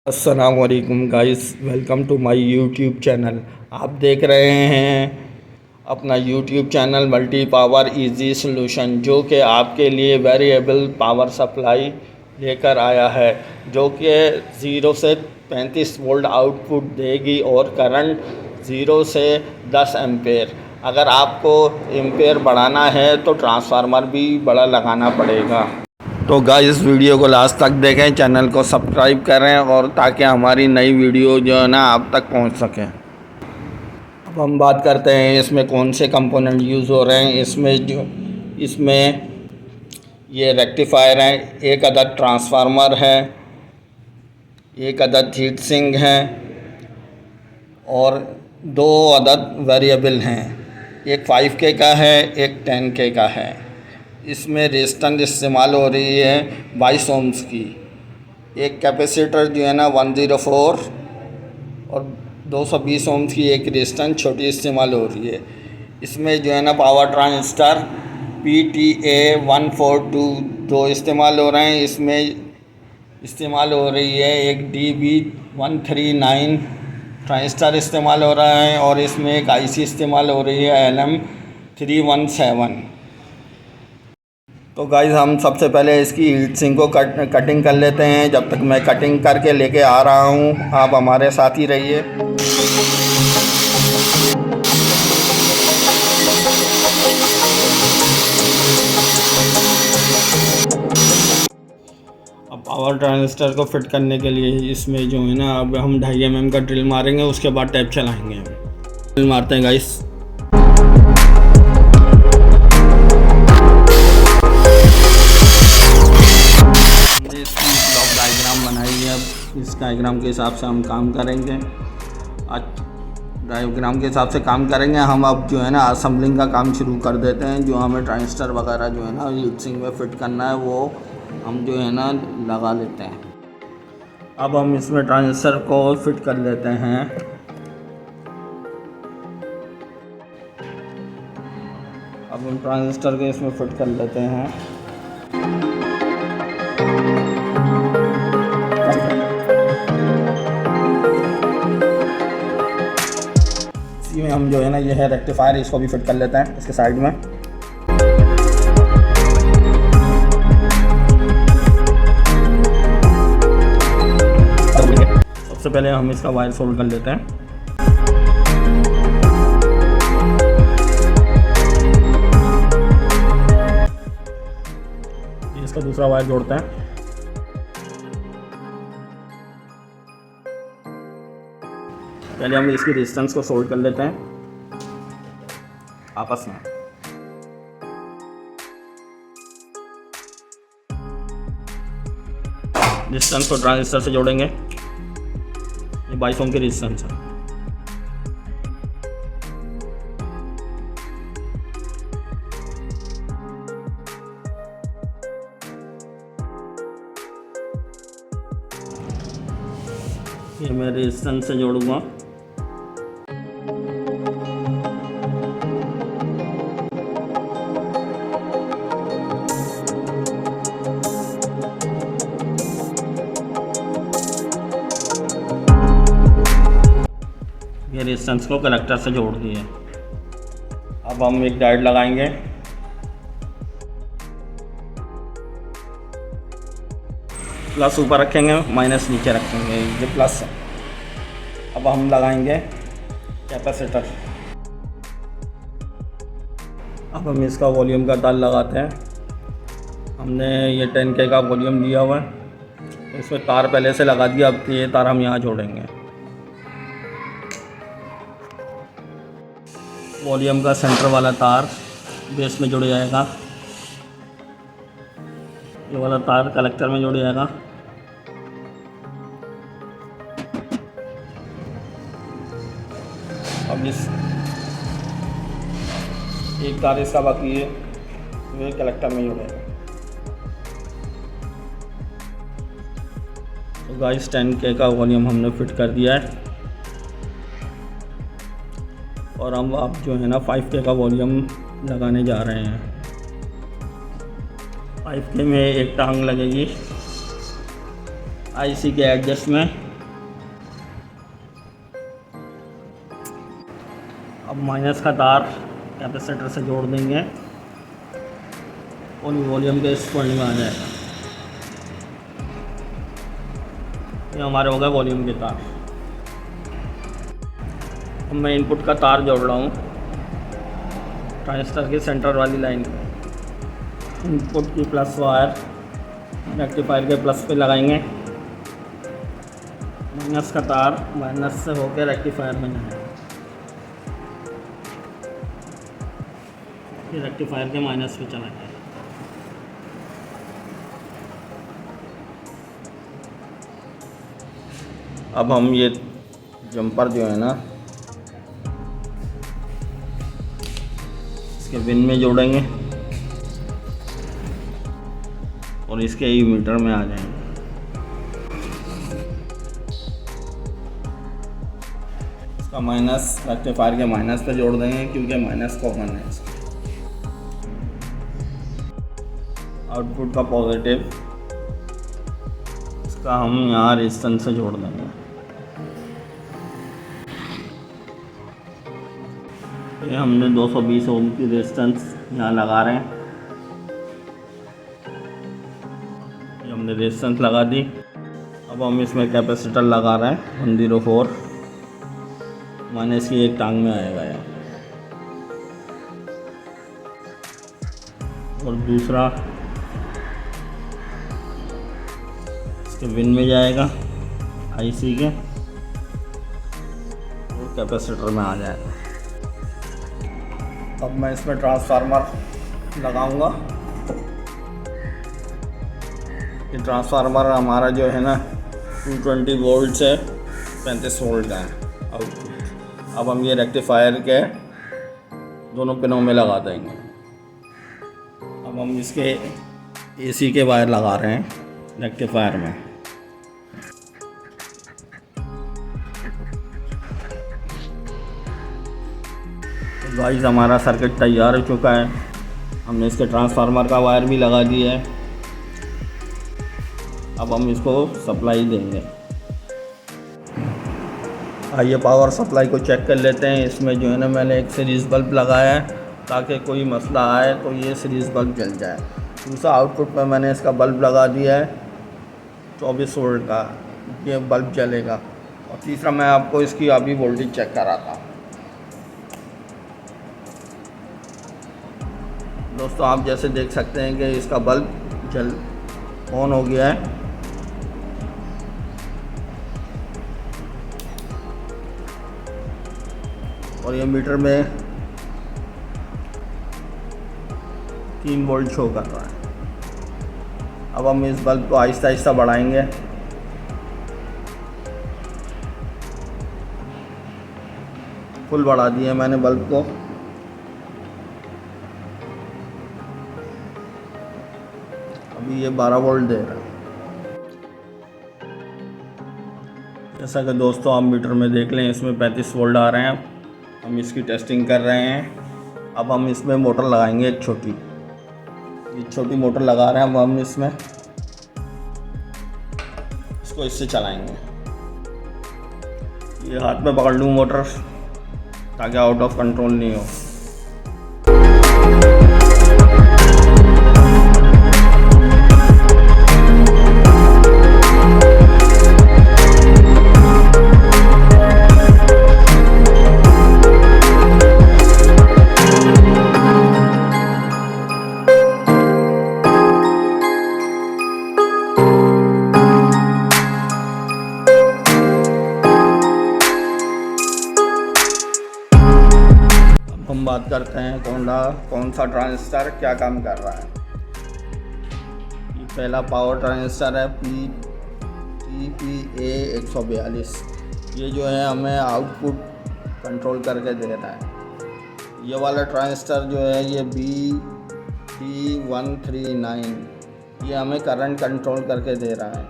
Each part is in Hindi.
अस्सलामुअलैकुम guys, welcome to my YouTube channel. आप देख रहे हैं अपना YouTube channel multi power easy solution, जो कि आपके लिए वेरिएबल पावर सप्लाई लेकर आया है, जो कि 0 से 35 वोल्ट आउटपुट देगी और करंट 0 से 10 एम्पेयर। अगर आपको एम्पेयर बढ़ाना है तो ट्रांसफार्मर भी बड़ा लगाना पड़ेगा। तो गाइस, वीडियो को लास्ट तक देखें, चैनल को सब्सक्राइब करें और ताकि हमारी नई वीडियो जो है ना आप तक पहुंच सके। अब हम बात करते हैं इसमें कौन से कंपोनेंट यूज़ हो रहे हैं। इसमें ये रेक्टिफायर है, एक अदद ट्रांसफार्मर है, एक अदद हीट सिंक है और 2 अदद वेरिएबल हैं। एक 5K का है, एक 10K का है। इसमें रेजिस्टेंस इस्तेमाल हो रही है 22 ओम्स की। एक कैपेसिटर जो है ना 104 और 220 ओम्स की एक रेजिस्टेंस छोटी इस्तेमाल हो रही है। इसमें जो है ना पावर ट्रांजिस्टर PTA 142 दो इस्तेमाल हो रहे हैं। इसमें इस्तेमाल हो रही है एक DB139 ट्रांजिस्टर इस्तेमाल हो रहा है और इसमें एक IC इस्तेमाल हो रही है LM317। तो गाइस, हम सबसे पहले इसकी हीट सिंक को कटिंग कर लेते हैं। जब तक मैं कटिंग करके लेके आ रहा हूँ, आप हमारे साथ ही रहिए। अब पावर ट्रांजिस्टर को फिट करने के लिए इसमें जो है ना, अब हम 2.5 mm का ड्रिल मारेंगे, उसके बाद टैप चलाएंगे। ड्रिल मारते हैं गाइस। इस डायग्राम के हिसाब से हम काम करेंगे। डायग्राम के हिसाब से काम करेंगे हम। अब जो है ना असेंबलिंग का काम शुरू कर देते हैं। जो हमें ट्रांजिस्टर वगैरह जो है ना हीट सिंक में फिट करना है, वो हम जो है ना लगा लेते हैं। अब हम इसमें ट्रांजिस्टर को फिट कर लेते हैं। अब हम ट्रांजिस्टर को इसमें फिट कर लेते हैं। इसी में हम जो है ना, ये है रेक्टिफायर, इसको भी फिट कर लेते हैं इसके साइड में। सबसे पहले हम इसका वायर सोल्ड कर लेते हैं। इसका दूसरा वायर जोड़ते हैं। पहले हम इसकी रेजिस्टेंस को सोल्ड कर लेते हैं आपस में। रेजिस्टेंस को ट्रांजिस्टर से जोड़ेंगे। ये 22 ओम की रेजिस्टेंस है। ये मैं रेजिस्टेंस से जोड़ूंगा। ये रेजिस्टेंस को कलेक्टर से जोड़ दिए। अब हम एक डायोड लगाएंगे। प्लस ऊपर रखेंगे, माइनस नीचे रखेंगे। ये प्लस है। अब हम लगाएंगे कैपेसिटर। अब हम इसका वॉल्यूम का तार लगाते हैं। हमने ये 10K का वॉल्यूम दिया हुआ है, इसमें तार पहले से लगा दिया। अब ये तार हम यहाँ जोड़ेंगे। वॉल्यूम का सेंटर वाला तार बेस में जुड़ जाएगा। ये वाला तार कलेक्टर में जुड़ जाएगा। अब इस एक तार इसका बाकी है, ये कलेक्टर में जुड़ेगा। तो गाइस, 10K का वॉल्यूम हमने फिट कर दिया है और हम आप जो है ना 5K का वॉल्यूम लगाने जा रहे हैं। 5K में एक टांग लगेगी IC के एडजस्ट में। अब माइनस का तार कैपेसिटर से जोड़ देंगे और वॉल्यूम के इस पॉइंट में आ जाएगा। ये हमारे हो गए वॉल्यूम के तार। अब मैं इनपुट का तार जोड़ रहा हूँ ट्रांजिस्टर की सेंटर वाली लाइन पे। इनपुट की प्लस वायर रेक्टिफायर के प्लस पे लगाएंगे। माइनस का तार माइनस से होकर रेक्टिफायर में जाएगा। ये रेक्टिफायर के माइनस पे चला गया। अब हम ये जंपर जो है ना इसके पिन में जोड़ेंगे और इसके मीटर में आ जाएंगे। इसका माइनस रेक्टिफायर के माइनस पे जोड़ देंगे क्योंकि माइनस कॉमन है इसका। आउटपुट का पॉजिटिव इसका हम यहाँ रेजिस्टेंस से जोड़ देंगे। ये हमने 220 ओम की रेजिस्टेंस यहाँ लगा रहे हैं। ये हमने रेजिस्टेंस लगा दी। अब हम इसमें कैपेसिटर लगा रहे हैं 104 माइनस की एक टांग में आएगा ये, और दूसरा इसके पिन में जाएगा आईसी के और कैपेसिटर में आ जाएगा। अब मैं इसमें ट्रांसफार्मर लगाऊंगा। ये ट्रांसफार्मर हमारा जो है ना 220 वोल्ट से 35 वोल्ट का है आउटपुट। अब हम ये रेक्टिफायर के दोनों पिनों में लगा देंगे। अब हम इसके एसी के वायर लगा रहे हैं रेक्टिफायर में। गाइस हमारा सर्किट तैयार हो चुका है। हमने इसके ट्रांसफार्मर का वायर भी लगा दिया है। अब हम इसको सप्लाई देंगे। आइए पावर सप्लाई को चेक कर लेते हैं। इसमें जो है ना मैंने एक सीरीज़ बल्ब लगाया है ताकि कोई मसला आए तो ये सीरीज़ बल्ब जल जाए। दूसरा आउटपुट में मैंने इसका बल्ब लगा दिया है 24 वोल्ट का, ये बल्ब जलेगा। और तीसरा मैं आपको इसकी अभी वोल्टेज चेक कराता हूँ। दोस्तों आप जैसे देख सकते हैं कि इसका बल्ब जल ऑन हो गया है। और ये मीटर में 3 वोल्ट शो कर रहा है। अब हम इस बल्ब को आहिस्ता आहिस्ता बढ़ाएंगे। फुल बढ़ा दिया मैंने बल्ब को। अभी ये 12 वोल्ट दे रहा है। जैसा कि दोस्तों आप मीटर में देख लें इसमें 35 वोल्ट आ रहे हैं। हम इसकी टेस्टिंग कर रहे हैं। अब हम इसमें मोटर लगाएंगे एक छोटी, ये छोटी मोटर लगा रहे हैं। अब हम इसमें इसको इससे चलाएंगे। ये हाथ में पकड़ लूँ मोटर ताकि आउट ऑफ कंट्रोल नहीं हो। हम बात करते हैं कौन सा ट्रांजिस्टर क्या काम कर रहा है। ये पहला पावर ट्रांजिस्टर है PA 142। ये जो है हमें आउटपुट कंट्रोल करके दे रहा है। ये वाला ट्रांजिस्टर जो है ये BT139, ये हमें करंट कंट्रोल करके दे रहा है।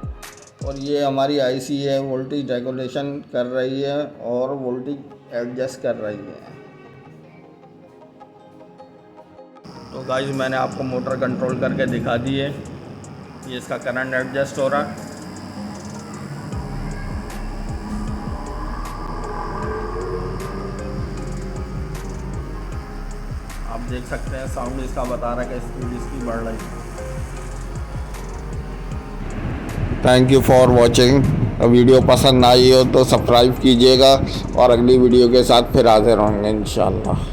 और ये हमारी आईसी है, वोल्टेज रेगुलेशन कर रही है और वोल्टेज एडजस्ट कर रही है। तो गाइस मैंने आपको मोटर कंट्रोल करके दिखा दी है। ये इसका करंट एडजस्ट हो रहा है। आप देख सकते हैं साउंड इसका बता रहा है कि स्पीड इसकी बढ़ रही है। Thank you for watching. Video पसंद आई हो तो सब्सक्राइब कीजिएगा और अगली वीडियो के साथ फिर हाजिर होंगे इंशाल्लाह।